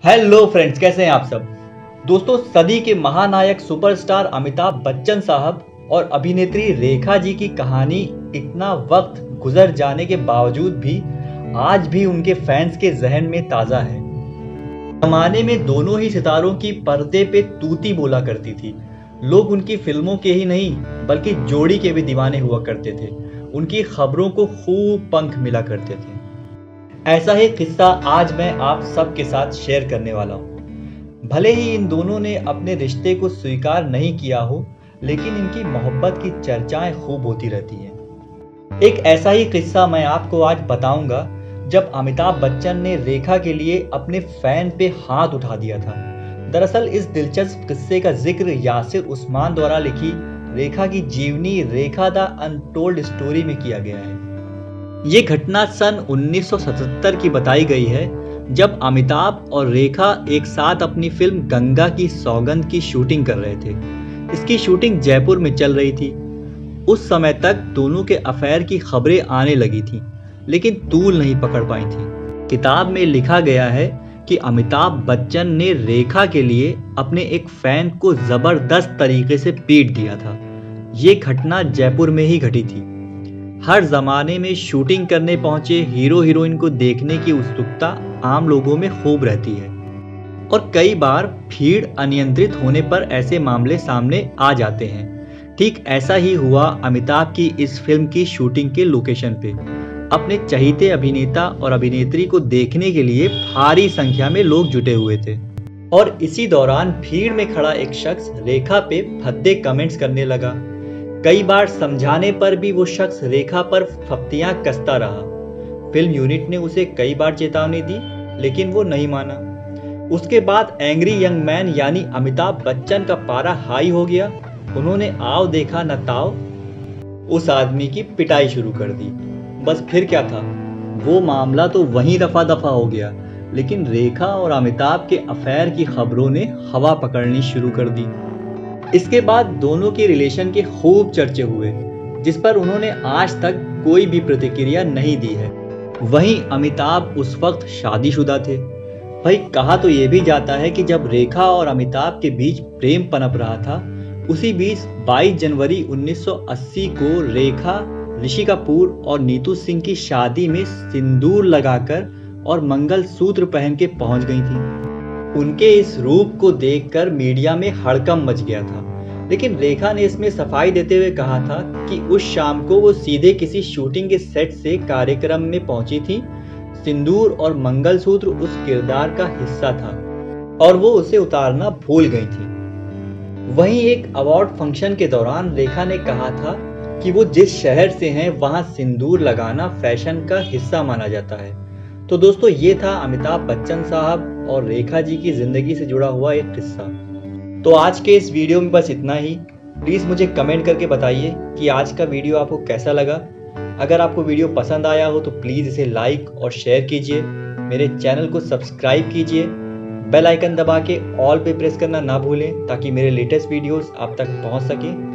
Hello friends, कैसे हैं आप सब। दोस्तों, सदी के महानायक सुपरस्टार अमिताभ बच्चन साहब और अभिनेत्री रेखा जी की कहानी इतना वक्त गुजर जाने के बावजूद भी आज भी उनके फैंस के जहन में ताज़ा है। जमाने में दोनों ही सितारों की पर्दे पे तूती बोला करती थी। लोग उनकी फिल्मों के ही नहीं बल्कि जोड़ी के भी दीवाने हुआ करते थे। उनकी खबरों को खूब पंख मिला करते थे। ऐसा ही किस्सा आज मैं आप सबके साथ शेयर करने वाला हूँ। भले ही इन दोनों ने अपने रिश्ते को स्वीकार नहीं किया हो, लेकिन इनकी मोहब्बत की चर्चाएं खूब होती रहती हैं। एक ऐसा ही किस्सा मैं आपको आज बताऊंगा जब अमिताभ बच्चन ने रेखा के लिए अपने फैन पे हाथ उठा दिया था। दरअसल इस दिलचस्प किस्से का जिक्र यासिर उस्मान द्वारा लिखी रेखा की जीवनी रेखा द अनटोल्ड स्टोरी में किया गया है। ये घटना सन 1977 की बताई गई है, जब अमिताभ और रेखा एक साथ अपनी फिल्म गंगा की सौगंध की शूटिंग कर रहे थे। इसकी शूटिंग जयपुर में चल रही थी। उस समय तक दोनों के अफेयर की खबरें आने लगी थीं, लेकिन तूल नहीं पकड़ पाई थी। किताब में लिखा गया है कि अमिताभ बच्चन ने रेखा के लिए अपने एक फैन को जबरदस्त तरीके से पीट दिया था। ये घटना जयपुर में ही घटी थी। हर जमाने में शूटिंग करने पहुंचे हीरो हीरोइन को देखने की उत्सुकता आम लोगों में खूब रहती है और कई बार भीड़ अनियंत्रित होने पर ऐसे मामले सामने आ जाते हैं। ठीक ऐसा ही हुआ अमिताभ की इस फिल्म की शूटिंग के लोकेशन पे। अपने चहीते अभिनेता और अभिनेत्री को देखने के लिए भारी संख्या में लोग जुटे हुए थे और इसी दौरान भीड़ में खड़ा एक शख्स रेखा पे भद्दे कमेंट्स करने लगा। कई बार समझाने पर भी वो शख्स रेखा पर फप्तियां कसता रहा। फिल्म यूनिट ने उसे कई बार चेतावनी दी, लेकिन वो नहीं माना। उसके बाद एंग्री यंग मैन यानी अमिताभ बच्चन का पारा हाई हो गया। उन्होंने आओ देखा न ताओ उस आदमी की पिटाई शुरू कर दी। बस फिर क्या था, वो मामला तो वहीं रफा दफा हो गया, लेकिन रेखा और अमिताभ के अफेयर की खबरों ने हवा पकड़नी शुरू कर दी। इसके बाद दोनों के रिलेशन के खूब चर्चे हुए, जिस पर उन्होंने आज तक कोई भी प्रतिक्रिया नहीं दी है। वहीं अमिताभ उस वक्त शादीशुदा थे। भाई, कहा तो ये भी जाता है कि जब रेखा और अमिताभ के बीच प्रेम पनप रहा था, उसी बीच 22 जनवरी 1980 को रेखा ऋषि कपूर और नीतू सिंह की शादी में सिंदूर लगाकर और मंगलसूत्र पहन के पहुंच गई थी। उनके इस रूप को देखकर मीडिया में हड़कंप मच गया था, लेकिन रेखा ने इसमें सफाई देते हुए कहा था कि उस शाम को वो सीधे किसी शूटिंग के सेट से कार्यक्रम में पहुंची थी। सिंदूर और मंगलसूत्र उस किरदार का हिस्सा था और वो उसे उतारना भूल गई थी। वहीं एक अवार्ड फंक्शन के दौरान रेखा ने कहा था कि वो जिस शहर से हैं वहां सिंदूर लगाना फैशन का हिस्सा माना जाता है। तो दोस्तों, ये था अमिताभ बच्चन साहब और रेखा जी की जिंदगी से जुड़ा हुआ एक किस्सा। तो आज के इस वीडियो में बस इतना ही। प्लीज़ मुझे कमेंट करके बताइए कि आज का वीडियो आपको कैसा लगा। अगर आपको वीडियो पसंद आया हो तो प्लीज़ इसे लाइक और शेयर कीजिए। मेरे चैनल को सब्सक्राइब कीजिए। बेल आइकन दबा के ऑल पे प्रेस करना ना भूलें, ताकि मेरे लेटेस्ट वीडियोस आप तक पहुंच सकें।